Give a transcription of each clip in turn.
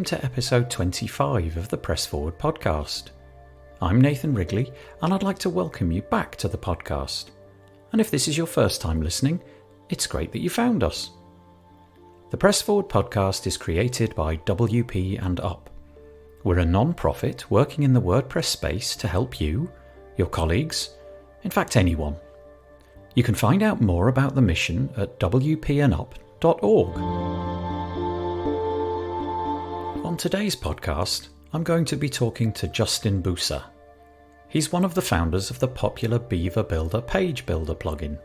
to episode 25 of the Press Forward podcast. I'm Nathan Wrigley, and I'd like to welcome you back to the podcast. And if this is your first time listening, it's great that you found us. The Press Forward podcast is created by WP and Up. We're a non-profit working in the WordPress space to help you, your colleagues, in fact anyone. You can find out more about the mission at wpandup.org. On today's podcast, I'm going to be talking to Justin Busa. He's one of the founders of the popular Beaver Builder Page Builder plugin.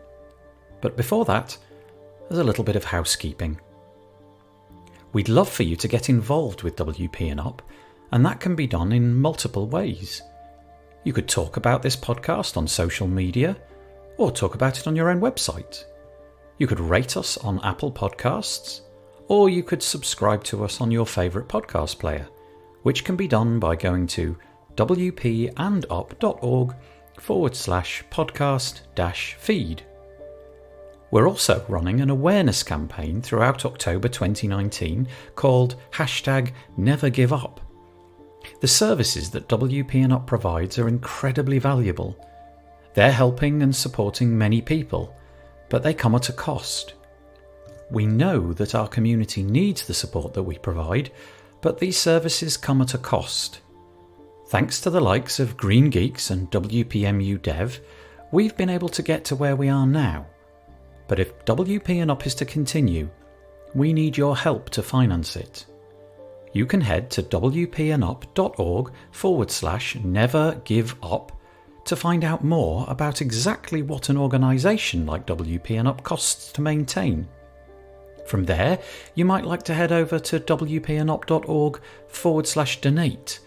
But before that, there's a little bit of housekeeping. We'd love for you to get involved with WP and Up, and that can be done in multiple ways. You could talk about this podcast on social media, or talk about it on your own website. You could rate us on Apple Podcasts, or you could subscribe to us on your favourite podcast player, which can be done by going to wpandup.org/podcast-feed. We're also running an awareness campaign throughout October 2019 called #NeverGiveUp. The services that WP and Up provides are incredibly valuable. They're helping and supporting many people, but they come at a cost. We know that our community needs the support that we provide, but these services come at a cost. Thanks to the likes of Green Geeks and WPMU Dev, we've been able to get to where we are now. But if WP and Up is to continue, we need your help to finance it. You can head to wpandup.org/nevergiveup to find out more about exactly what an organisation like WP and Up costs to maintain. From there, you might like to head over to wpandup.org/donate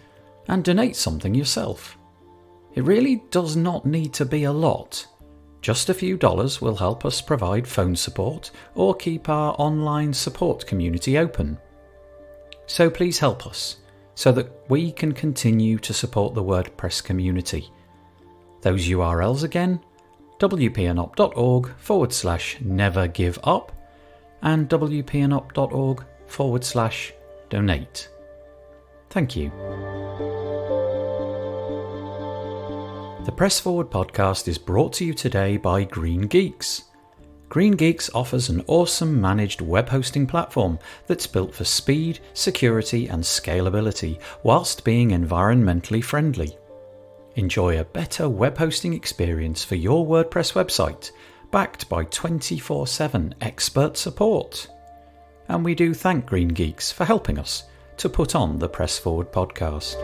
and donate something yourself. It really does not need to be a lot. Just a few dollars will help us provide phone support or keep our online support community open. So please help us so that we can continue to support the WordPress community. Those URLs again, wpandup.org/nevergiveup and wpandup.org/donate. Thank you. The Press Forward podcast is brought to you today by Green Geeks. Green Geeks offers an awesome managed web hosting platform that's built for speed, security and scalability whilst being environmentally friendly. Enjoy a better web hosting experience for your WordPress website, backed by 24/7 expert support. And we do thank Green Geeks for helping us to put on the Press Forward podcast.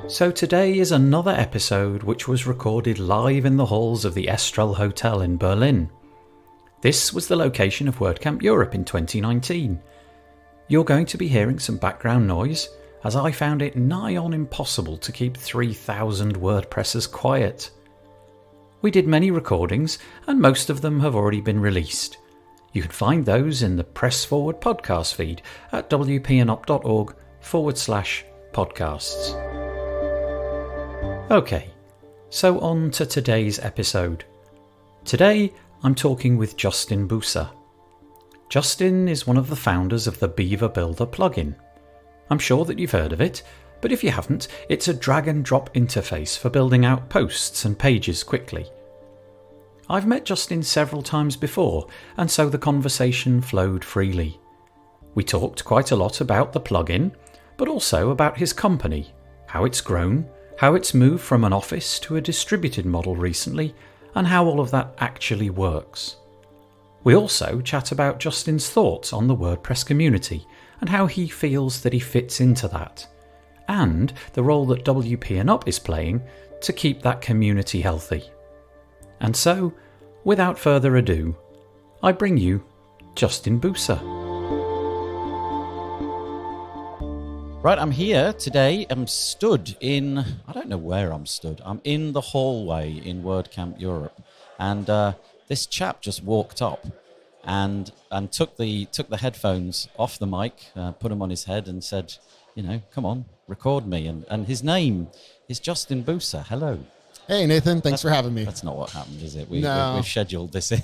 So today is another episode which was recorded live in the halls of the Estrel Hotel in Berlin. This was the location of WordCamp Europe in 2019. You're going to be hearing some background noise, as I found it nigh on impossible to keep 3,000 WordPressers quiet. We did many recordings, and most of them have already been released. You can find those in the Press Forward podcast feed at wpandup.org/podcasts. Okay, so on to today's episode. Today, I'm talking with Justin Busa. Justin is one of the founders of the Beaver Builder plugin. I'm sure that you've heard of it, but if you haven't, it's a drag and drop interface for building out posts and pages quickly. I've met Justin several times before, and so the conversation flowed freely. We talked quite a lot about the plugin, but also about his company, how it's grown, how it's moved from an office to a distributed model recently, and how all of that actually works. We also chat about Justin's thoughts on the WordPress community and how he feels that he fits into that, and the role that WP and Up is playing to keep that community healthy. And so, without further ado, I bring you Justin Busa. Right, I'm here today. I'm stood in, I don't know where I'm stood. I'm in the hallway in WordCamp Europe, and this chap just walked up and took the headphones off the mic, put them on his head, and said, come on, record me. And his name is Justin Busa. Hello. Hey, Nathan. Thanks for having me. That's not what happened, is it? No. We've scheduled this in.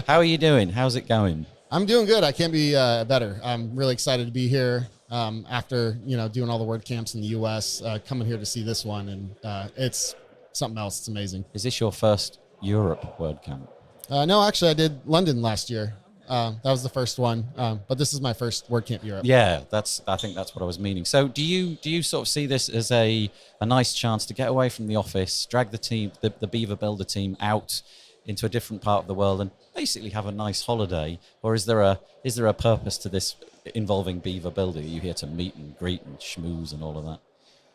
How are you doing? How's it going? I'm doing good. I can't be better. I'm really excited to be here after doing all the WordCamps in the U.S. Coming here to see this one, and it's something else. It's amazing. Is this your first Europe WordCamp? No, actually, I did London last year. That was the first one, but this is my first WordCamp Europe. Yeah, I think that's what I was meaning. So do you sort of see this as a nice chance to get away from the office, drag the team, the Beaver Builder team out into a different part of the world and basically have a nice holiday? Or is there a purpose to this involving Beaver Builder? Are you here to meet and greet and schmooze and all of that?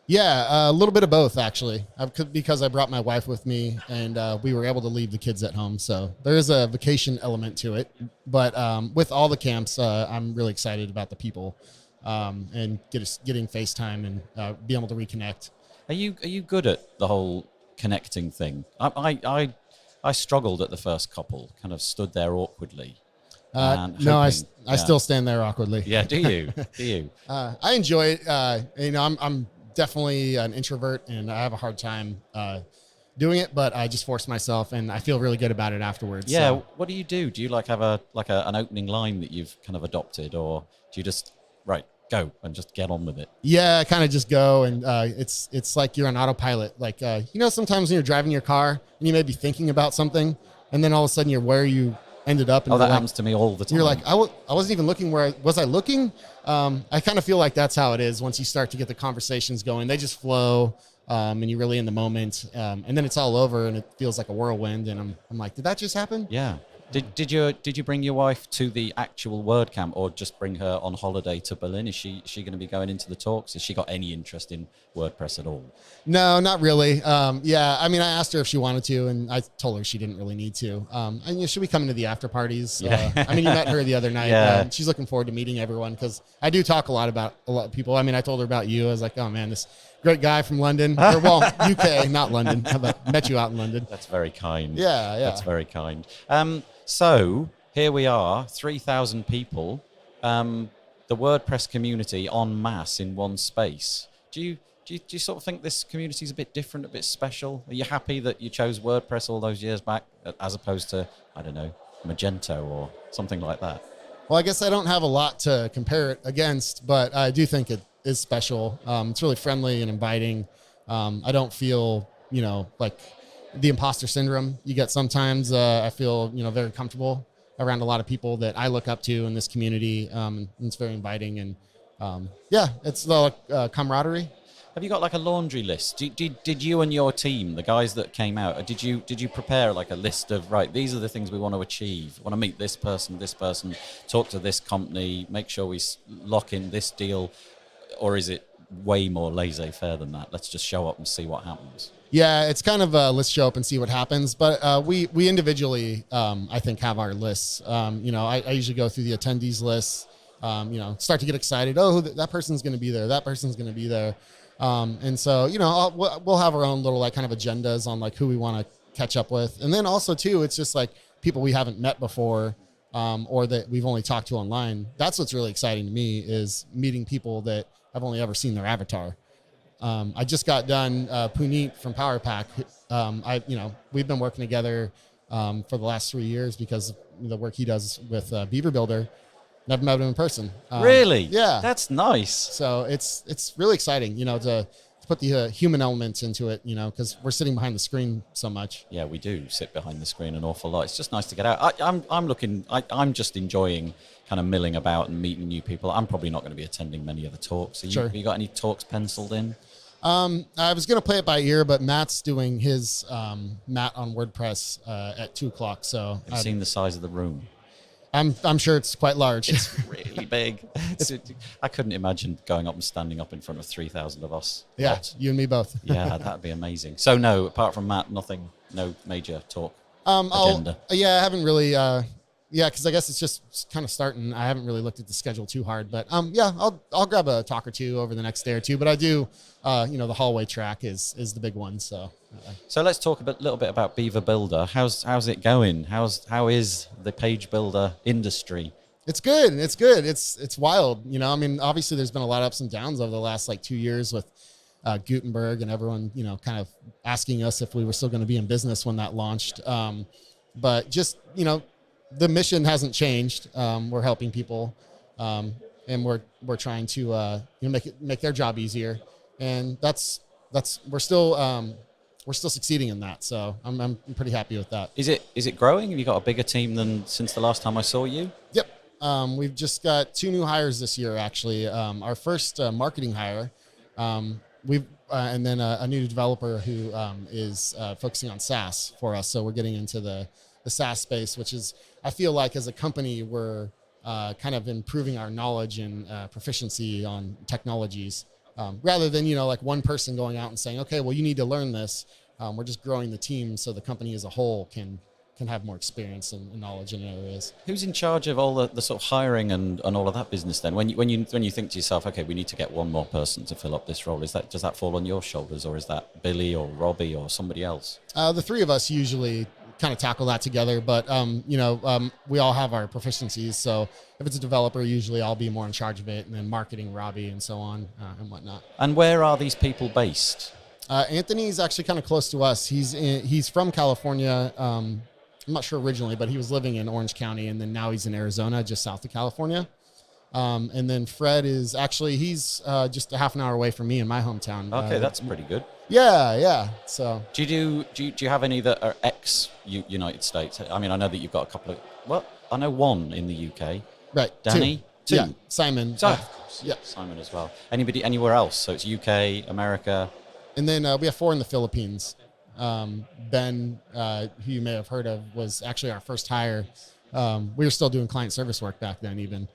Yeah, a little bit of both, actually, because I brought my wife with me, and we were able to leave the kids at home. So there is a vacation element to it. But with all the camps, I'm really excited about the people and getting FaceTime and being able to reconnect. Are you good at the whole connecting thing? I struggled at the first couple, kind of stood there awkwardly. No, I still stand there awkwardly. Yeah, do you? Do you? I enjoy it. I'm definitely an introvert, and I have a hard time doing it, but I just force myself, and I feel really good about it afterwards. Yeah. So. What do you do? Do you have an opening line that you've kind of adopted, or do you just go and just get on with it? Yeah, I kind of just go, and it's like you're on autopilot. Like sometimes when you're driving your car and you may be thinking about something, and then all of a sudden you're where you ended up. And that happens to me all the time. You're like, I wasn't even looking where was I looking? I kind of feel like that's how it is once you start to get the conversations going. They just flow, and you're really in the moment, and then it's all over, and it feels like a whirlwind. And I'm like, did that just happen? Yeah. Did you bring your wife to the actual WordCamp, or just bring her on holiday to Berlin? Is she going to be going into the talks? Has she got any interest in WordPress at all? No, not really. Yeah, I mean, I asked her if she wanted to, and I told her she didn't really need to. And she'll be coming to the after parties. Yeah. I mean, you met her the other night. Yeah. She's looking forward to meeting everyone because I do talk a lot about a lot of people. I mean, I told her about you. I was like, oh man, this great guy from London. Or, well, UK, not London. But met you out in London. That's very kind. Yeah. That's very kind. So here we are, 3,000 people, the WordPress community en masse in one space. Do you sort of think this community is a bit different, a bit special? Are you happy that you chose WordPress all those years back as opposed to, I don't know, Magento or something like that? Well, I guess I don't have a lot to compare it against, but I do think it is special. It's really friendly and inviting. I don't feel, like the imposter syndrome you get sometimes. I feel, very comfortable around a lot of people that I look up to in this community. And it's very inviting, and it's the camaraderie. Have you got a laundry list? Did you and your team, the guys that came out, did you prepare a list of, right, these are the things we want to achieve? Want to meet this person, talk to this company, make sure we lock in this deal? Or is it way more laissez-faire than that? Let's just show up and see what happens. Yeah, it's kind of let's show up and see what happens. But we individually, I think, have our lists. I usually go through the attendees lists, start to get excited. Oh, that person's going to be there. That person's going to be there. And so, we'll have our own little kind of agendas on who we want to catch up with. And then also, too, it's just people we haven't met before or that we've only talked to online. That's what's really exciting to me is meeting people that I've only ever seen their avatar. I just got done Puneet from PowerPack. We've been working together for the last 3 years because of the work he does with Beaver Builder. Never met him in person. Really? Yeah. That's nice. So it's really exciting, to put the human elements into it, because we're sitting behind the screen so much. Yeah, we do sit behind the screen an awful lot. It's just nice to get out. I'm just enjoying kind of milling about and meeting new people. I'm probably not going to be attending many of the talks. Sure. Have you got any talks penciled in? I was going to play it by ear, but Matt's doing his Matt on WordPress at 2:00. So I've seen the size of the room. I'm sure it's quite large. It's really big. I couldn't imagine going up and standing up in front of 3,000 of us. Yeah, you and me both. Yeah, that'd be amazing. So no, apart from Matt, nothing, no major talk agenda. I haven't really. Because I guess it's just kind of starting. I haven't really looked at the schedule too hard, but I'll grab a talk or two over the next day or two. But I do, the hallway track is the big one. So let's talk a little bit about Beaver Builder. How's it going? How is the page builder industry? It's good. It's wild. I mean, obviously there's been a lot of ups and downs over the last 2 years with Gutenberg and everyone, kind of asking us if we were still going to be in business when that launched. But just, the mission hasn't changed. We're helping people, and we're trying to make their job easier, and that's we're still succeeding in that. So I'm pretty happy with that. Is it growing? Have you got a bigger team than since the last time I saw you? Yep. We've just got 2 new hires this year, actually. Our first marketing hire, and then a new developer who is focusing on SaaS for us. So we're getting into the SaaS space, which is, I feel like as a company, we're kind of improving our knowledge and proficiency on technologies, rather than, like one person going out and saying, okay, well, you need to learn this. We're just growing the team so the company as a whole can have more experience and knowledge in areas. Who's in charge of all the sort of hiring and all of that business then? When you think to yourself, okay, we need to get one more person to fill up this role, does that fall on your shoulders, or is that Billy or Robbie or somebody else? The 3 of us usually kind of tackle that together, but we all have our proficiencies. So if it's a developer, usually I'll be more in charge of it, and then marketing, Robbie, and so on and whatnot. And where are these people based? Anthony's actually kind of close to us. He's from California. I'm not sure originally, but he was living in Orange County, and then now he's in Arizona, just south of California. And then Fred is actually, he's just a half an hour away from me in my hometown. Okay, that's pretty good. Yeah. So do you have any that are ex-United States? I mean, I know that you've got a couple of. Well, I know one in the UK. Right. Danny. 2. Yeah. Simon. So, of course. Yeah. Simon as well. Anybody anywhere else? So it's UK, America. And then we have 4 in the Philippines. Ben, who you may have heard of, was actually our first hire. We were still doing client service work back then even.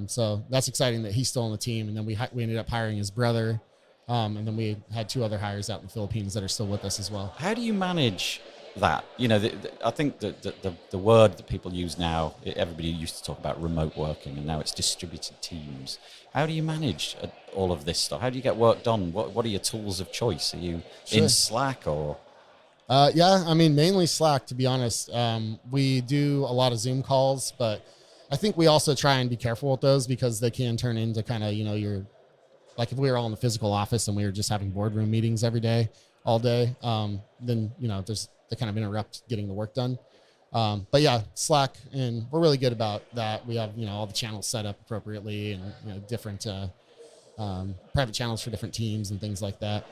So that's exciting that he's still on the team. And then we ended up hiring his brother. And then we had 2 other hires out in the Philippines that are still with us as well. How do you manage that? I think the word that people use now, everybody used to talk about remote working, and now it's distributed teams. How do you manage all of this stuff? How do you get work done? What are your tools of choice? Are you in Slack or? Yeah, I mean, mainly Slack, to be honest. We do a lot of Zoom calls, but I think we also try and be careful with those because they can turn into kind of, your, like if we were all in the physical office and we were just having boardroom meetings every day, all day, then, they kind of interrupt getting the work done. But yeah, Slack, and we're really good about that. We have, all the channels set up appropriately, and, different private channels for different teams and things like that.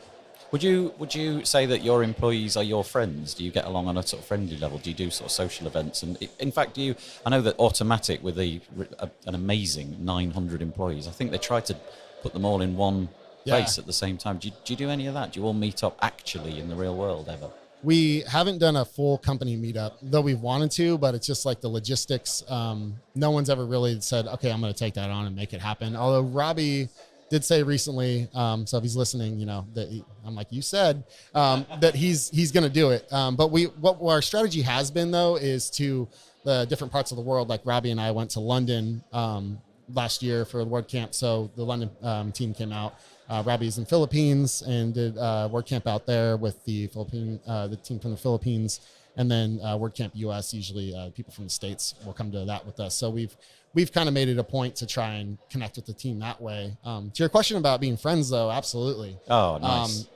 Would you say that your employees are your friends? Do you get along on a sort of friendly level? Do you do sort of social events? And in fact, I know that Automatic, with an amazing 900 employees, I think they try to put them all in one place at the same time. Do you do any of that? Do you all meet up actually in the real world ever? We haven't done a full company meetup, though we've wanted to, but it's just like the logistics. No one's ever really said, okay, I'm going to take that on and make it happen. Although Robbie did say recently, so if he's listening, that I'm like you said, that he's going to do it. But what our strategy has been though is to the different parts of the world. Like Robbie and I went to London last year for the WordCamp, so the London team came out. Robbie's in Philippines and did WordCamp out there with the team from the Philippines, and then WordCamp US. Usually, people from the States will come to that with us. So we've kind of made it a point to try and connect with the team that way. To your question about being friends, though, absolutely. Oh, nice.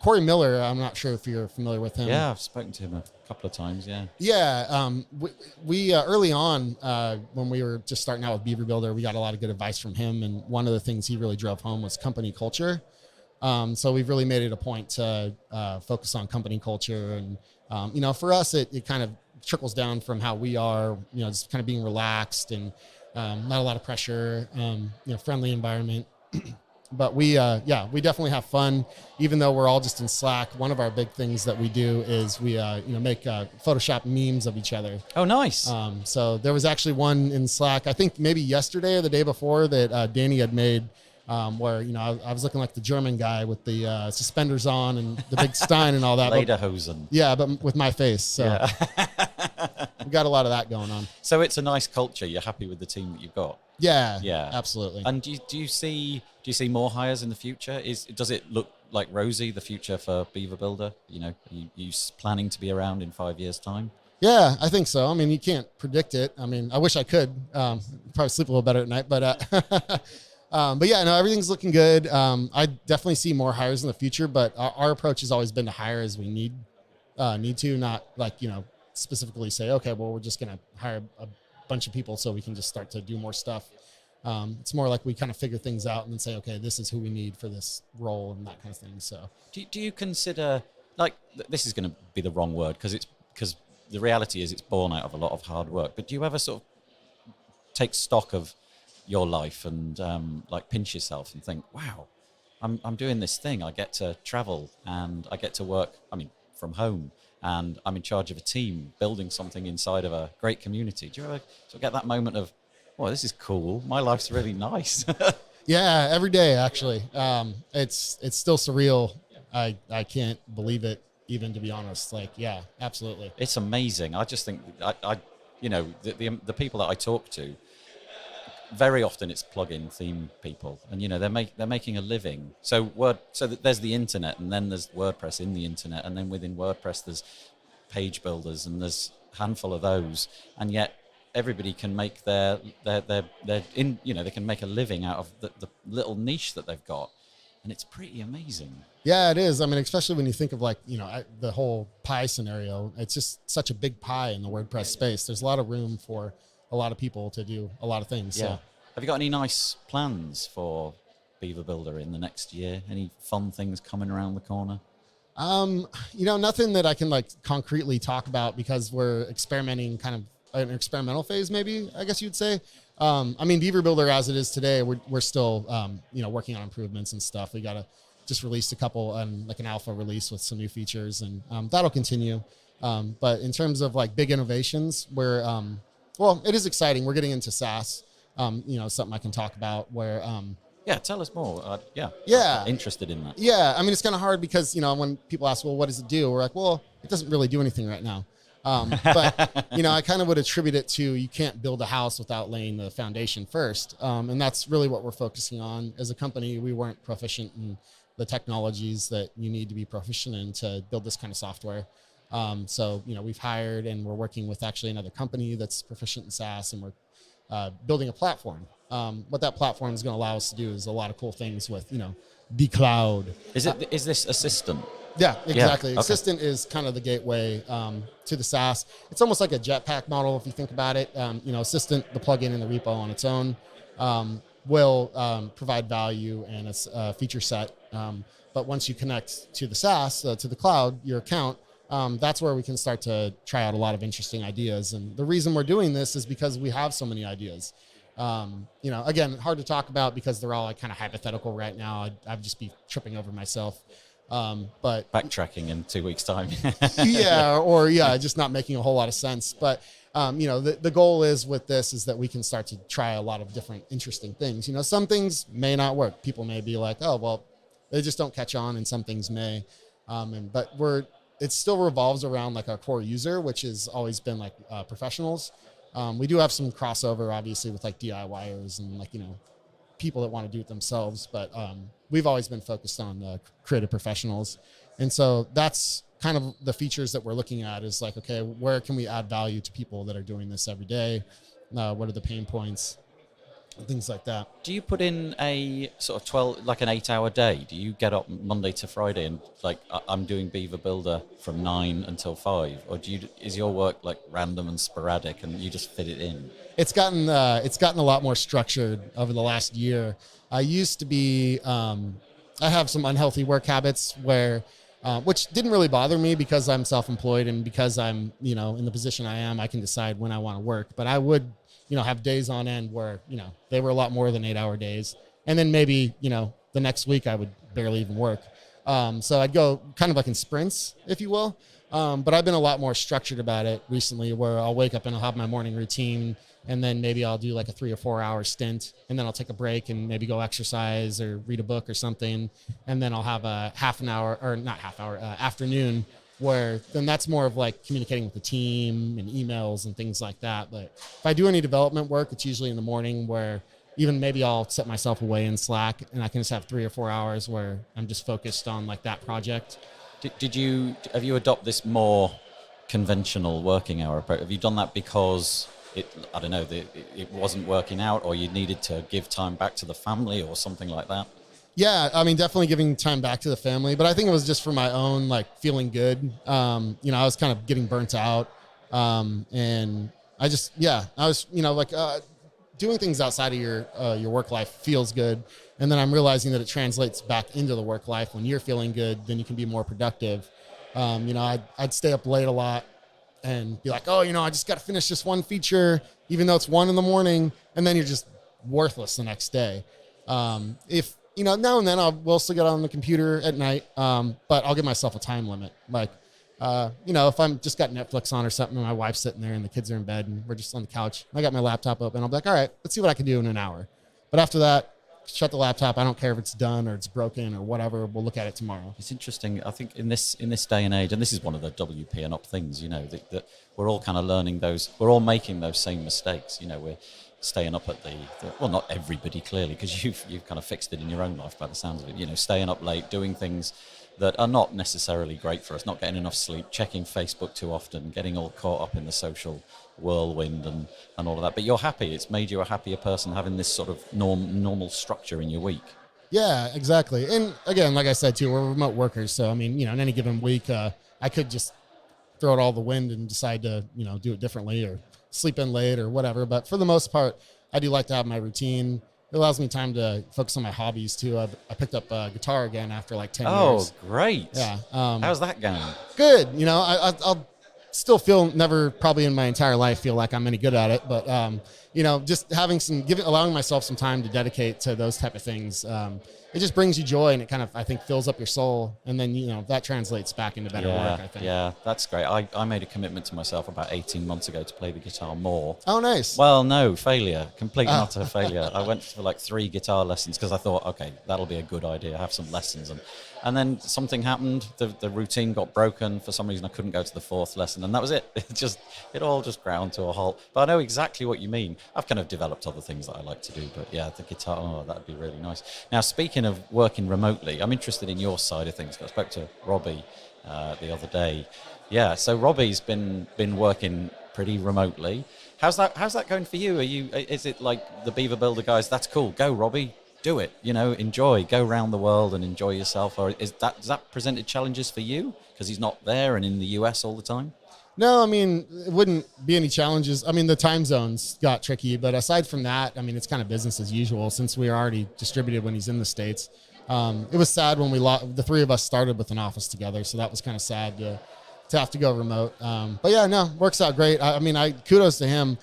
Corey Miller, I'm not sure if you're familiar with him. Yeah, I've spoken to him a couple of times, yeah. Yeah, we early on, when we were just starting out with Beaver Builder, we got a lot of good advice from him, and one of the things he really drove home was company culture. So we've really made it a point to focus on company culture, and for us, it kind of trickles down from how we are, just kind of being relaxed and not a lot of pressure, friendly environment. But we definitely have fun, even though we're all just in Slack. One of our big things that we do is we, make Photoshop memes of each other. Oh, nice. So there was actually one in Slack, I think maybe yesterday or the day before, that Danny had made, where, I was looking like the German guy with the suspenders on and the big Stein and all that. Lederhosen. Yeah, but with my face. So yeah. we got a lot of that going on. So it's a nice culture. You're happy with the team that you've got? Yeah, absolutely. And do you see more hires in the future? Does it look like rosy, the future for Beaver Builder? Are you planning to be around in 5 years' time? Yeah, I think so. I mean, you can't predict it. I mean, I wish I could. Probably sleep a little better at night, but yeah, no, everything's looking good. I definitely see more hires in the future, but our approach has always been to hire as we need to, not like, specifically say, okay, well, we're just going to hire a bunch of people so we can just start to do more stuff. It's more like we kind of figure things out and then say, okay, this is who we need for this role and that kind of thing. So do you consider, like, this is going to be the wrong word because the reality is it's born out of a lot of hard work, but do you ever sort of take stock of your life and like pinch yourself and think, wow, I'm doing this thing. I get to travel and I get to work, from home, and I'm in charge of a team building something inside of a great community. Do you ever sort of get that moment of, oh, this is cool, my life's really nice? Yeah, every day, actually. It's still surreal. I can't believe it, even, to be honest. Like, yeah, absolutely. It's amazing. I just think the people that I talk to, very often it's plugin theme people, and they're making a living. So there's the internet, and then there's WordPress in the internet, and then within WordPress there's page builders, and there's a handful of those, and yet everybody can make they can make a living out of the little niche that they've got, and it's pretty amazing. Yeah, it is. I mean, especially when you think of the whole pie scenario. It's just such a big pie in the WordPress space. There's a lot of room for a lot of people to do a lot of things. Yeah. So. Have you got any nice plans for Beaver Builder in the next year? Any fun things coming around the corner? Nothing that I can concretely talk about, because we're experimenting, kind of an experimental phase, maybe, I guess you'd say. Beaver Builder as it is today, we're still, working on improvements and stuff. We just released a couple, an alpha release with some new features, and that'll continue. But in terms of big innovations, it is exciting. We're getting into SaaS, something I can talk about where, yeah, tell us more. Yeah. I'm interested in that. Yeah. It's kind of hard because, when people ask, well, what does it do? We're like, well, it doesn't really do anything right now. But, I kind of would attribute it to, you can't build a house without laying the foundation first. And that's really what we're focusing on. As a company, we weren't proficient in the technologies that you need to be proficient in to build this kind of software. So we've hired, and we're working with actually another company that's proficient in SaaS, and we're building a platform. What that platform is going to allow us to do is a lot of cool things with, the cloud. Is this Assistant? Yeah, exactly. Yeah, okay. Assistant is kind of the gateway to the SaaS. It's almost like a Jetpack model if you think about it. Assistant, the plugin in the repo on its own, will provide value and a feature set. But once you connect to the SaaS, to the cloud, your account, that's where we can start to try out a lot of interesting ideas. And the reason we're doing this is because we have so many ideas. Again, hard to talk about because they're all kind of hypothetical right now. I'd just be tripping over myself. But backtracking in 2 weeks' time. just not making a whole lot of sense. But the goal is with this is that we can start to try a lot of different interesting things. Some things may not work. People may be like, oh, well, they just don't catch on, and some things may. But it still revolves around our core user, which has always been professionals. We do have some crossover, obviously, with DIYers and people that want to do it themselves. But we've always been focused on creative professionals. And so that's kind of the features that we're looking at is okay, where can we add value to people that are doing this every day? What are the pain points? Things like that. Do you put in a sort of 12, an 8-hour day? Do you get up Monday to Friday and I'm doing Beaver Builder from 9 until 5, or is your work random and sporadic and you just fit it in? It's gotten a lot more structured over the last year. I used to be, I have some unhealthy work habits where, which didn't really bother me because I'm self-employed and because I'm, in the position I am, I can decide when I want to work. But I would, have days on end where, they were a lot more than 8-hour days. And then maybe, the next week I would barely even work. So I'd go kind of in sprints, if you will. But I've been a lot more structured about it recently, where I'll wake up and I'll have my morning routine, and then maybe I'll do a 3 or 4 hour stint, and then I'll take a break and maybe go exercise or read a book or something. And then I'll have a afternoon where then that's more of communicating with the team and emails and things like that. But if I do any development work, it's usually in the morning, where even maybe I'll set myself away in Slack and I can just have 3 or 4 hours where I'm just focused on that project. Have you adopted this more conventional working hour approach? Have you done that because it wasn't working out, or you needed to give time back to the family or something like that? Yeah, definitely giving time back to the family, but I think it was just for my own feeling good. I was kind of getting burnt out And I just, I was, doing things outside of your work life feels good. And then I'm realizing that it translates back into the work life. When you're feeling good, then you can be more productive. I'd stay up late a lot and be like, oh, I just got to finish this one feature, even though it's 1 a.m. And then you're just worthless the next day. If, now and then we'll still get on the computer at night. But I'll give myself a time limit. Like, if I'm just got Netflix on or something and my wife's sitting there and the kids are in bed and we're just on the couch, and I got my laptop open, I'll be like, all right, let's see what I can do in an hour. But after that, shut the laptop. I don't care if it's done or it's broken or whatever. We'll look at it tomorrow. It's interesting. I think in this day and age, and this is one of the WP up things, that we're all kind of learning we're all making those same mistakes. We're staying up at well, not everybody clearly, because you've kind of fixed it in your own life by the sounds of it. Staying up late, doing things that are not necessarily great for us, not getting enough sleep, checking Facebook too often, getting all caught up in the social whirlwind and all of that. But you're happy. It's made you a happier person having this sort of normal structure in your week. Yeah, exactly. And again, like I said too, we're remote workers. So, in any given week, I could just throw it all the wind and decide to, do it differently or sleep in late or whatever. But for the most part, I do like to have my routine. It allows me time to focus on my hobbies too. I picked up guitar again after like 10 years. Oh, great. Yeah. How's that going? Good. I'll still never probably in my entire life feel like I'm any good at it. But, just having allowing myself some time to dedicate to those type of things, it just brings you joy, and it kind of, I think, fills up your soul. And then, that translates back into better work, I think. Yeah, that's great. I made a commitment to myself about 18 months ago to play the guitar more. Oh, nice. Well, no, failure. Complete and utter failure. I went for like 3 guitar lessons because I thought, okay, that'll be a good idea, have some lessons. And then something happened. The routine got broken. For some reason, I couldn't go to the 4th lesson, and that was it. It all just ground to a halt. But I know exactly what you mean. I've kind of developed other things that I like to do, but yeah, the guitar, that'd be really nice. Now, speaking of working remotely, I'm interested in your side of things. I spoke to Robbie the other day. Yeah, so Robbie's been working pretty remotely. How's that going for you? Is it like the Beaver Builder guys? That's cool. Go, Robbie. Do it, enjoy, go around the world and enjoy yourself. Or does that presented challenges for you because he's not there and in the US all the time? No, it wouldn't be any challenges. The time zones got tricky, but aside from that, it's kind of business as usual since we are already distributed when he's in the States. It was sad when the 3 of us started with an office together, so that was kind of sad to have to go remote. But yeah, no, works out great. Kudos to him.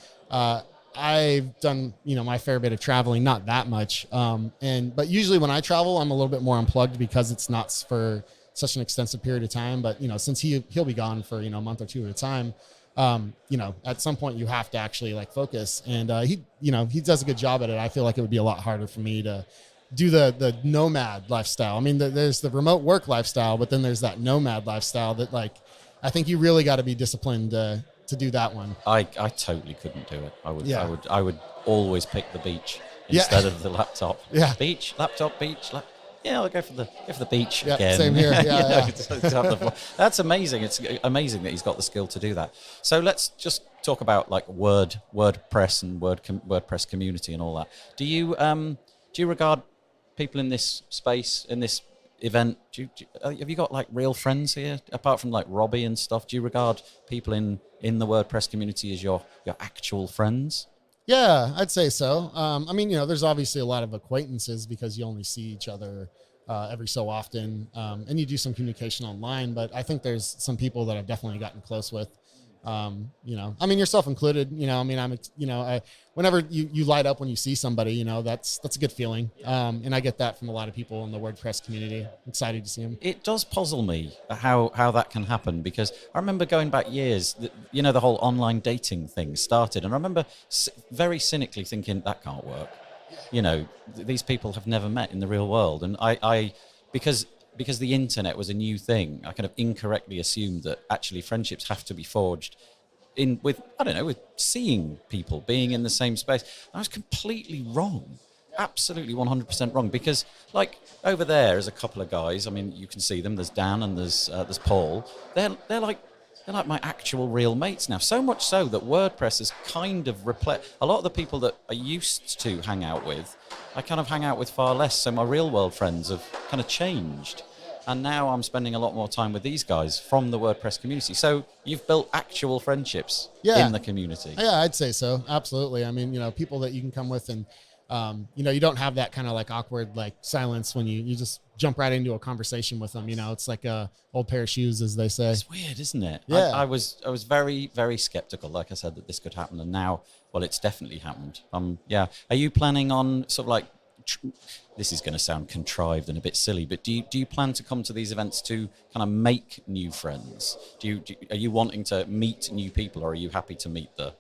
I've done, my fair bit of traveling, not that much. But usually when I travel, I'm a little bit more unplugged because it's not for such an extensive period of time. But, since he'll be gone for, a month or 2 at a time, at some point you have to actually focus. And he does a good job at it. I feel like it would be a lot harder for me to do the nomad lifestyle. There's the remote work lifestyle, but then there's that nomad lifestyle that I think you really got to be disciplined to do that one. I totally couldn't do it. I would always pick the beach instead of the laptop. Yeah. Beach, laptop, beach. I'll go for the beach again. Same here. Yeah. That's amazing. It's amazing that he's got the skill to do that. So let's just talk about WordPress and WordPress community and all that. Do you regard people in this space, in this event, have you got real friends here apart from Robbie and stuff? Do you regard people in the WordPress community as your actual friends? Yeah, I'd say so. There's obviously a lot of acquaintances because you only see each other every so often, and you do some communication online. But I think there's some people that I've definitely gotten close with. Yourself included. Whenever you light up when you see somebody, that's a good feeling. And I get that from a lot of people in the WordPress community. Excited to see them. It does puzzle me how that can happen because I remember going back years, the whole online dating thing started, and I remember very cynically thinking that can't work. These people have never met in the real world, and because the internet was a new thing, I kind of incorrectly assumed that actually friendships have to be forged with seeing people, being in the same space. I was completely wrong. Absolutely 100% wrong. Because over there is a couple of guys. You can see them. There's Dan and there's Paul. They're like my actual real mates now. So much so that WordPress has kind of replaced a lot of the people that I used to hang out with. I kind of hang out with far less. So my real world friends have kind of changed. and now I'm spending a lot more time with these guys from the WordPress community. So you've built actual friendships in the community. Yeah, I'd say so. Absolutely. I mean, people that you can come with, and you don't have that kind of like awkward like silence when you just jump right into a conversation with them. It's like a old pair of shoes, as they say. It's weird, isn't it? Yeah. I was very, very skeptical, like I said, that this could happen, and now, well, it's definitely happened. Yeah. Are you planning on sort of like, this is going to sound contrived and a bit silly, but do you plan to come to these events to kind of make new friends? Are you wanting to meet new people, or are you happy to meet the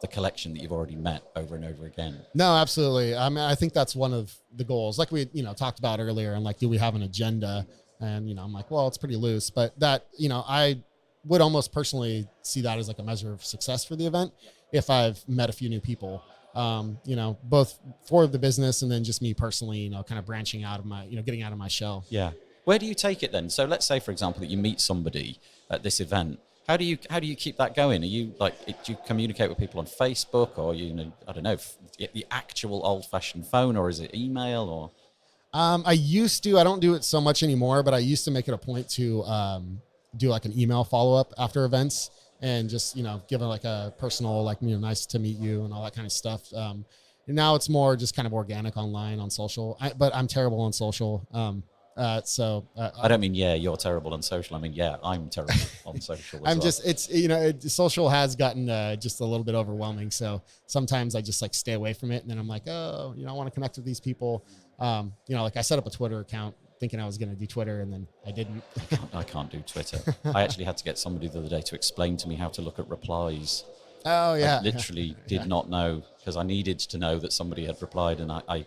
collection that you've already met over and over again? No, absolutely. I mean, I think that's one of the goals, like we talked about earlier, and like, do we have an agenda? And I'm like, well, it's pretty loose, but that I would almost personally see that as like a measure of success for the event if I've met a few new people. Both for the business and then just me personally, kind of branching out of my, getting out of my shell. Yeah. Where do you take it then? So let's say, for example, that you meet somebody at this event. How do you keep that going? Are you like, do you communicate with people on Facebook, or I don't know, the actual old-fashioned phone, or is it email, or? I used to. I don't do it so much anymore, but I used to make it a point to do like an email follow-up after events. And just, give it like a personal, like, nice to meet you and all that kind of stuff. And now it's more just kind of organic online on social, but I'm terrible on social. I don't mean, you're terrible on social. I mean, I'm terrible on social. I'm just, social has gotten just a little bit overwhelming. So sometimes I just like stay away from it. And then I'm like, I want to connect with these people. Like I set up a Twitter account thinking I was going to do Twitter, and then I didn't. I can't do Twitter. I actually had to get somebody the other day to explain to me how to look at replies. Oh yeah. I literally did not know, because I needed to know that somebody had replied, and I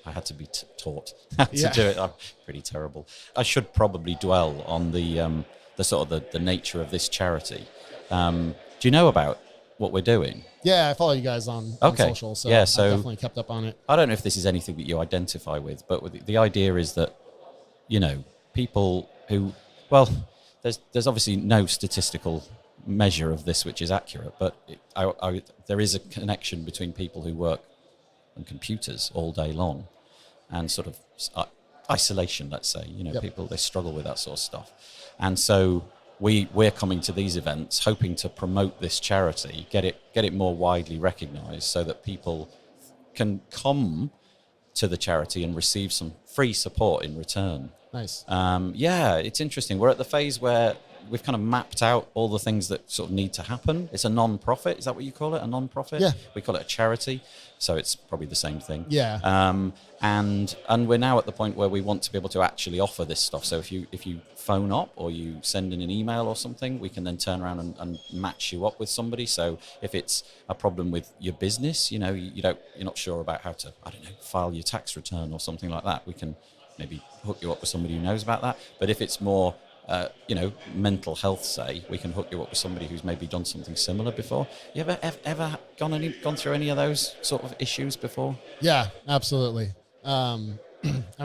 had to be taught how to do it. I'm pretty terrible. I should probably dwell on the sort of the nature of this charity. Do you know about what we're doing? Yeah, I follow you guys on social, so I've definitely kept up on it. I don't know if this is anything that you identify with, but the idea is that, people who, well, there's obviously no statistical measure of this which is accurate, but there is a connection between people who work on computers all day long and sort of isolation, let's say. People, they struggle with that sort of stuff. And so we're coming to these events hoping to promote this charity, get it more widely recognized, so that people can come to the charity and receive some free support in return. Nice. It's interesting. We're at the phase where we've kind of mapped out all the things that sort of need to happen. It's a non-profit. Is that what you call it? A non-profit? Yeah. We call it a charity. So it's probably the same thing. Yeah. And we're now at the point where we want to be able to actually offer this stuff. So if you phone up or you send in an email or something, we can then turn around and match you up with somebody. So if it's a problem with your business, you're not sure about how to, I don't know, file your tax return or something like that, we can maybe hook you up with somebody who knows about that. But if it's more mental health, say, we can hook you up with somebody who's maybe done something similar before. You ever gone through any of those sort of issues before? Yeah, absolutely. I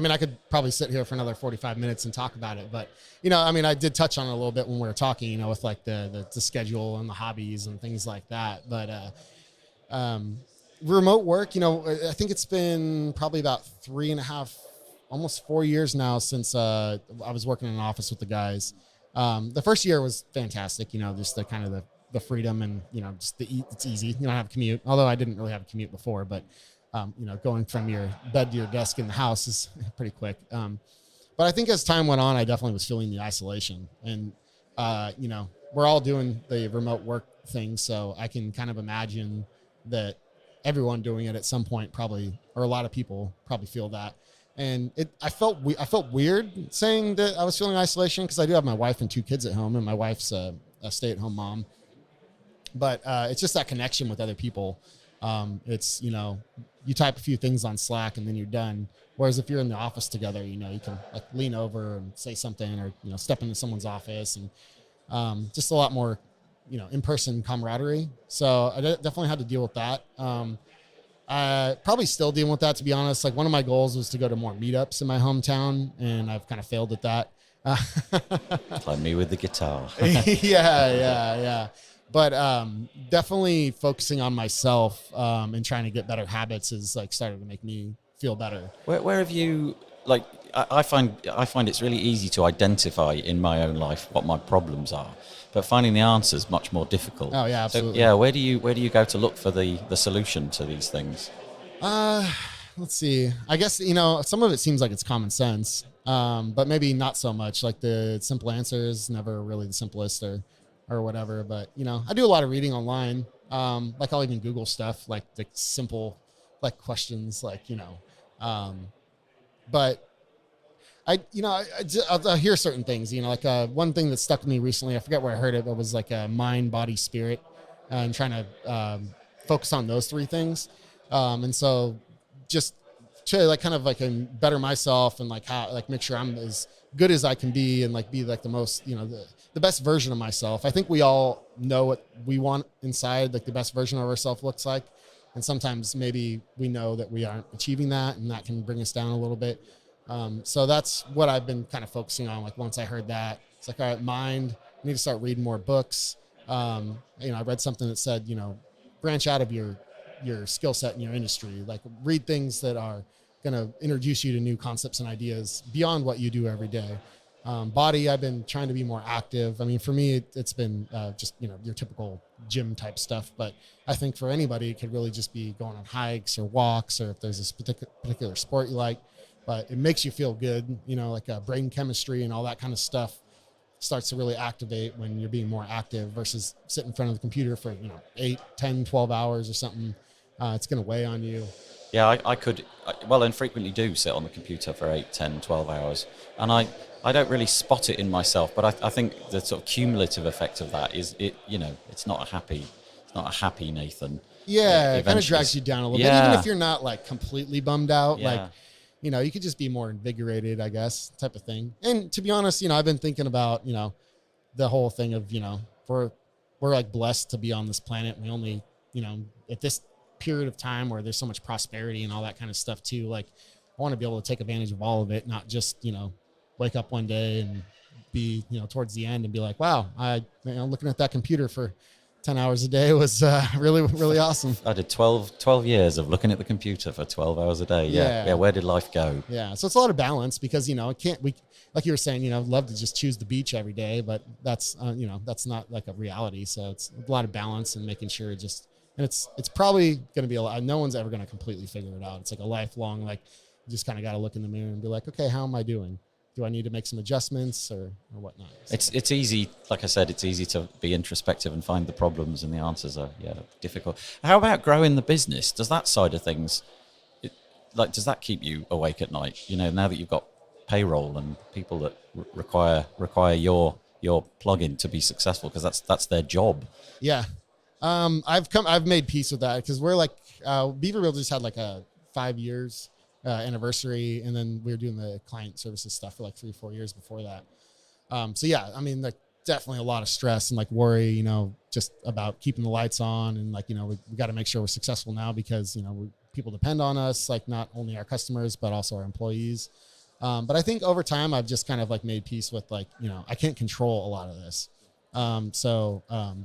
mean, I could probably sit here for another 45 minutes and talk about it, but I did touch on it a little bit when we were talking, with like the schedule and the hobbies and things like that. But remote work, I think it's been probably about 3.5, almost 4 years now since I was working in an office with the guys. The first year was fantastic, just the kind of the freedom and, just it's easy. You don't have a commute, although I didn't really have a commute before, but, going from your bed to your desk in the house is pretty quick. But I think as time went on, I definitely was feeling the isolation, and, we're all doing the remote work thing. So I can kind of imagine that everyone doing it at some point probably, or a lot of people probably feel that. And I felt weird saying that I was feeling isolation, because I do have my wife and 2 kids at home, and my wife's a stay-at-home mom. But it's just that connection with other people. It's, you type a few things on Slack and then you're done. Whereas if you're in the office together, you can like lean over and say something, or, step into someone's office, and just a lot more, in-person camaraderie. So I definitely had to deal with that. Probably still dealing with that, to be honest. Like, one of my goals was to go to more meetups in my hometown, and I've kind of failed at that. Play me with the guitar. Yeah. But definitely focusing on myself and trying to get better habits has like started to make me feel better. Where have you, like, I find it's really easy to identify in my own life what my problems are, but finding the answers much more difficult. Oh yeah, absolutely. So, yeah, where do you go to look for the solution to these things? Let's see. I guess, some of it seems like it's common sense, but maybe not so much. Like the simple answer is never really the simplest or whatever. But, I do a lot of reading online. Like I'll even Google stuff like the simple, like questions, like, but I'll hear certain things, like one thing that stuck with me recently, I forget where I heard it, but it was like a mind, body, spirit, and trying to focus on those three things. And so just to like kind of like better myself and like how, like make sure I'm as good as I can be and like be like the most, the best version of myself. I think we all know what we want inside, like the best version of ourselves looks like. And sometimes maybe we know that we aren't achieving that, and that can bring us down a little bit. So that's what I've been kind of focusing on. Like once I heard that, it's like, all right, mind, I need to start reading more books. I read something that said, branch out of your skill set in your industry, like read things that are going to introduce you to new concepts and ideas beyond what you do every day. Body, I've been trying to be more active. I mean, for me, it's been just, your typical gym type stuff. But I think for anybody, it could really just be going on hikes or walks, or if there's this particular sport you like. But it makes you feel good, like brain chemistry and all that kind of stuff starts to really activate when you're being more active versus sitting in front of the computer for, 8, 10, 12 hours or something. It's going to weigh on you. Yeah, I could, and frequently do sit on the computer for 8, 10, 12 hours. And I don't really spot it in myself, but I think the sort of cumulative effect of that is it's not a happy Nathan. Yeah, it kind of drags you down a little bit, even if you're not like completely bummed out. Yeah. Like, you could just be more invigorated, I guess, type of thing. And to be honest, I've been thinking about, the whole thing of, we're like blessed to be on this planet. We only, at this period of time where there's so much prosperity and all that kind of stuff too. Like I want to be able to take advantage of all of it, not just, wake up one day and be, towards the end and be like, wow, looking at that computer for 10 hours a day was really, really awesome. I did 12 years of looking at the computer for 12 hours a day. Yeah. Where did life go? Yeah. So it's a lot of balance because, like you were saying, I'd love to just choose the beach every day, but that's, that's not like a reality. So it's a lot of balance and making sure it's probably going to be no one's ever going to completely figure it out. It's like a lifelong, like you just kind of got to look in the mirror and be like, okay, how am I doing? Do I need to make some adjustments or whatnot? So. It's easy, like I said, it's easy to be introspective and find the problems, and the answers are difficult. How about growing the business? Does that side of things, does that keep you awake at night? Now that you've got payroll and people that require your plugin to be successful, because that's their job. Yeah, I've made peace with that because we're like Beaver Builder just had like a 5 years. Anniversary, and then we were doing the client services stuff for like 3 or 4 years before that. So yeah, I mean, like definitely a lot of stress and like worry, just about keeping the lights on, and like, we got to make sure we're successful now because, people depend on us, like not only our customers, but also our employees. But I think over time, I've just kind of like made peace with like, I can't control a lot of this. So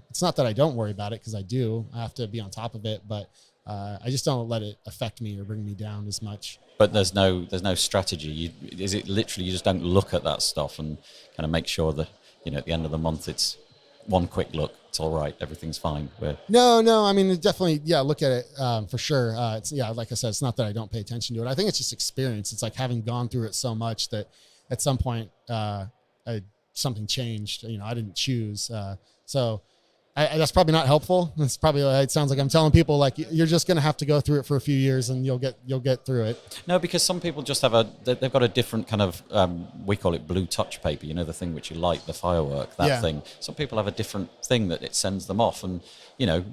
it's not that I don't worry about it, because I do. I have to be on top of it, but I just don't let it affect me or bring me down as much. But there's no strategy. Is it literally you just don't look at that stuff and kind of make sure that at the end of the month it's one quick look, it's all right, everything's fine? No. I mean, definitely, look at it for sure. It's like I said, it's not that I don't pay attention to it. I think it's just experience. It's like having gone through it so much that at some point something changed. I didn't choose. So that's probably not helpful. It's probably, it sounds like I'm telling people like you're just going to have to go through it for a few years and you'll get through it. No, because some people just they've got a different kind of, we call it blue touch paper, the thing which you light, the firework, thing. Some people have a different thing that it sends them off, and,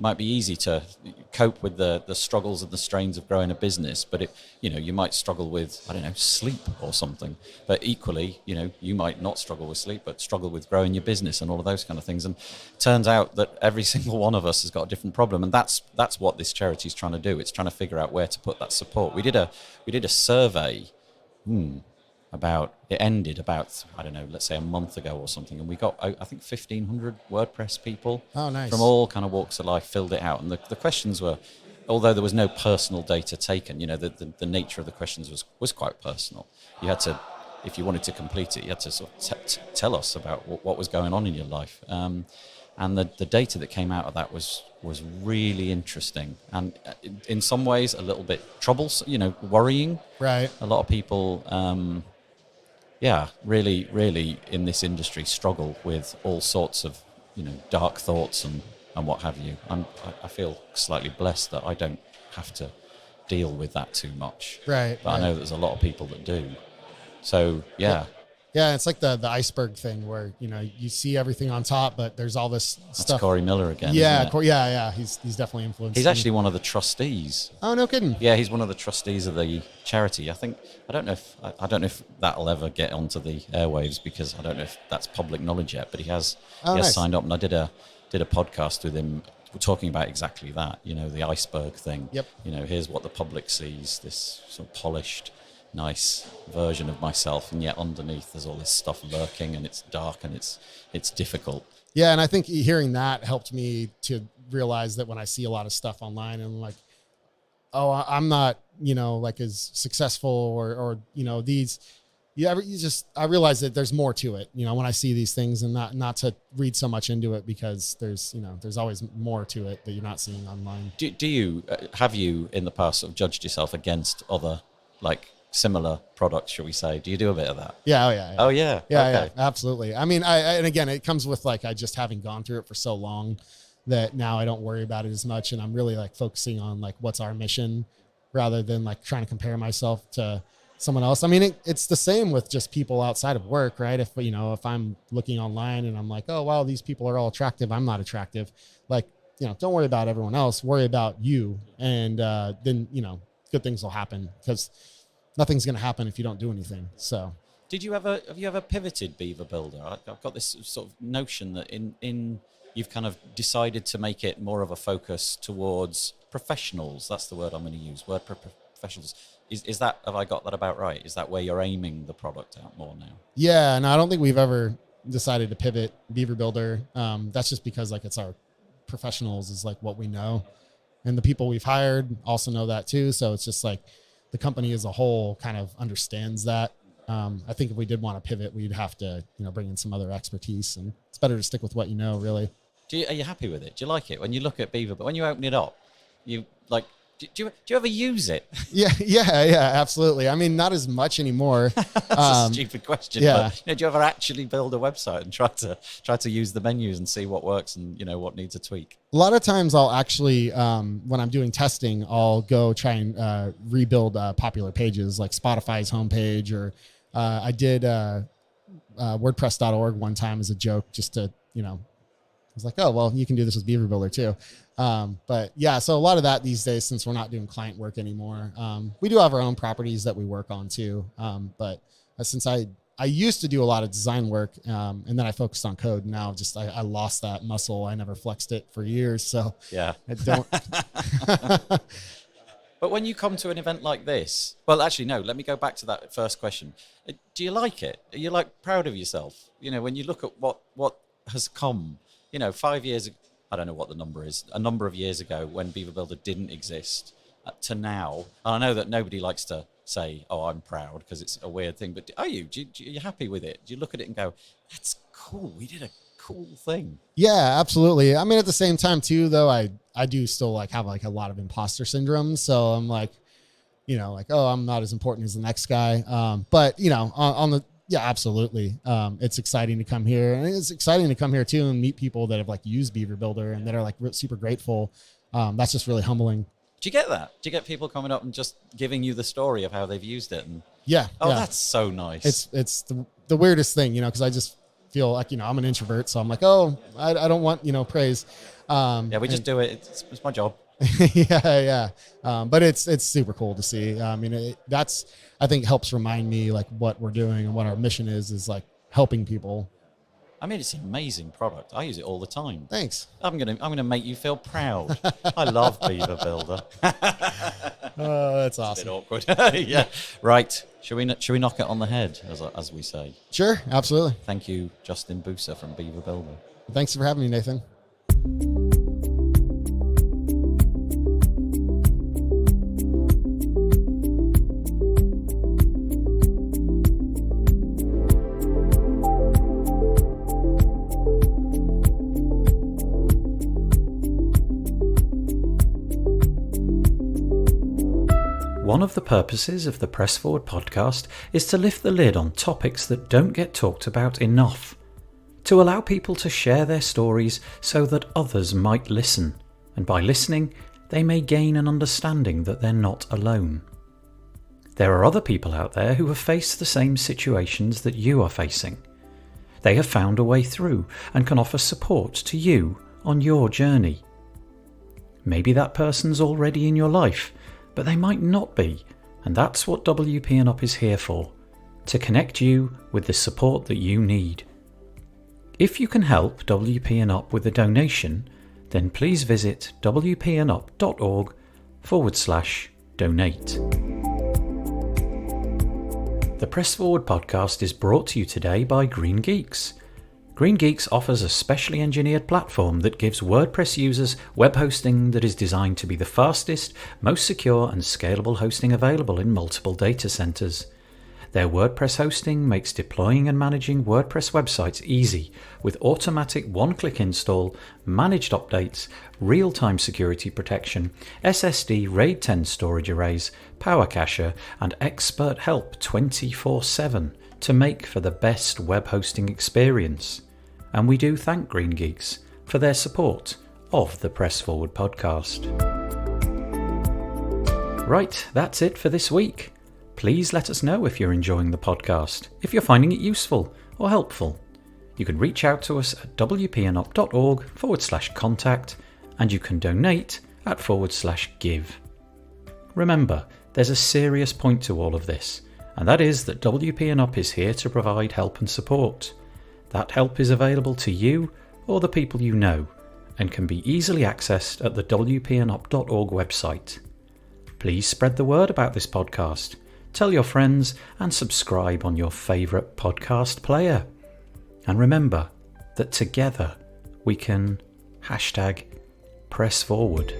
might be easy to cope with the struggles and the strains of growing a business, but you might struggle with, I don't know, sleep or something. But equally, you might not struggle with sleep, but struggle with growing your business and all of those kind of things. And it turns out that every single one of us has got a different problem, and that's what this charity is trying to do. It's trying to figure out where to put that support. We did a survey it ended about, I don't know, let's say a month ago or something, and we got, I think, 1,500 WordPress people from all kind of walks of life filled it out. And the questions were, although there was no personal data taken, the nature of the questions was quite personal. You had to if you wanted to complete it, you had to sort of tell us about what was going on in your life. And the data that came out of that was really interesting, and in some ways a little bit troublesome, worrying. Right. A lot of people, really in this industry struggle with all sorts of, dark thoughts and what have you. I feel slightly blessed that I don't have to deal with that too much. Right. But I know there's a lot of people that do. So, yeah. Yeah, it's like the iceberg thing where, you see everything on top, but there's all this That's stuff. Corey Miller again. Yeah, isn't it? yeah. He's definitely influenced. He's me. actually one of the trustees. Oh, no kidding. Yeah, he's one of the trustees of the charity. I don't know if that'll ever get onto the airwaves, because I don't know if that's public knowledge yet. But he has Nice. signed up, and I did a podcast with him talking about exactly that. The iceberg thing. Yep. Here's what the public sees: this sort of polished, nice version of myself, and yet underneath there's all this stuff lurking, and it's dark, and it's difficult. Yeah, and I think hearing that helped me to realize that when I see a lot of stuff online, and I'm like, oh, I'm not, like as successful or these. I realize that there's more to it, when I see these things, and not to read so much into it, because there's always more to it that you're not seeing online. Do you have you in the past sort of judged yourself against other similar products, shall we say? Do you do a bit of that? Yeah. Oh yeah. Oh yeah. Yeah, Okay. yeah, absolutely. I mean, and again, it comes with I just having gone through it for so long that now I don't worry about it as much, and I'm really focusing on what's our mission, rather than trying to compare myself to someone else. I mean, it's the same with just people outside of work, right? If I'm looking online and I'm like, oh wow, these people are all attractive, I'm not attractive. Don't worry about everyone else. Worry about you, and then good things will happen, because nothing's going to happen if you don't do anything. So, have you ever pivoted Beaver Builder? I've got this sort of notion that in you've kind of decided to make it more of a focus towards professionals. That's the word I'm going to use. Professionals. Is that, have I got that about right? Is that where you're aiming the product out more now? Yeah, and I don't think we've ever decided to pivot Beaver Builder. That's just because it's our professionals is what we know, and the people we've hired also know that too. So it's just the company as a whole kind of understands that. I think if we did want to pivot, we'd have to, bring in some other expertise, and it's better to stick with what you know, really. Are you happy with it? Do you like it? When you look at Beaver, but when you open it up, do you ever use it? Yeah, absolutely. I mean, not as much anymore. That's a stupid question. Yeah. But, do you ever actually build a website and try to use the menus and see what works and what needs a tweak? A lot of times I'll actually, when I'm doing testing, I'll go try and rebuild popular pages like Spotify's homepage, or I did WordPress.org one time as a joke, just to, I was like, oh, well, you can do this with Beaver Builder too. But yeah, so a lot of that these days, since we're not doing client work anymore, we do have our own properties that we work on too. But since I used to do a lot of design work, and then I focused on code. Now I lost that muscle. I never flexed it for years. So yeah, I don't. But when you come to an event like this, well, actually, no, let me go back to that first question. Do you like it? Are you proud of yourself? When you look at what has come, 5 years, I don't know what the number is, a number of years ago when Beaver Builder didn't exist, to now. And I know that nobody likes to say, oh, I'm proud, because it's a weird thing, but are you? Are you happy with it? Do you look at it and go, that's cool, we did a cool thing? Yeah, absolutely. I mean, at the same time too, though, I do still have a lot of imposter syndrome. So I'm oh, I'm not as important as the next guy. But yeah, absolutely. It's exciting to come here, and it's exciting to come here too and meet people that have used Beaver Builder and that are super grateful. That's just really humbling. Do you get that? Do you get people coming up and just giving you the story of how they've used it? And yeah. That's so nice. It's the weirdest thing, because I just feel I'm an introvert, so I'm oh, I don't want praise. Yeah, we just do it. It's my job. yeah. But it's super cool to see. I mean, that's, I think, helps remind me what we're doing and what our mission is helping people. I mean, it's an amazing product. I use it all the time. Thanks. I'm gonna make you feel proud. I love Beaver Builder. Oh, that's awesome. A bit awkward. Yeah. Right. Should we knock it on the head, as we say? Sure. Absolutely. Thank you, Justin Busa from Beaver Builder. Thanks for having me, Nathan. one of the purposes of the Press Forward podcast is to lift the lid on topics that don't get talked about enough, to allow people to share their stories so that others might listen, and by listening, they may gain an understanding that they're not alone. There are other people out there who have faced the same situations that you are facing. They have found a way through and can offer support to you on your journey. Maybe that person's already in your life, but they might not be, and that's what WPNUP is here for, to connect you with the support that you need. If you can help WPNUP with a donation, then please visit wpnup.org/donate. The Press Forward podcast is brought to you today by Green Geeks. Green Geeks offers a specially engineered platform that gives WordPress users web hosting that is designed to be the fastest, most secure and scalable hosting available in multiple data centers. Their WordPress hosting makes deploying and managing WordPress websites easy with automatic one-click install, managed updates, real-time security protection, SSD RAID 10 storage arrays, Power Cacher, and expert help 24/7 to make for the best web hosting experience. And we do thank Green Geeks for their support of the Press Forward podcast. Right, that's it for this week. Please let us know if you're enjoying the podcast, if you're finding it useful or helpful. You can reach out to us at wpnup.org/contact, and you can donate at /give. Remember, there's a serious point to all of this, and that is that WPNUP is here to provide help and support. That help is available to you or the people you know, and can be easily accessed at the wpnup.org website. Please spread the word about this podcast. Tell your friends and subscribe on your favourite podcast player. And remember that together we can #press forward.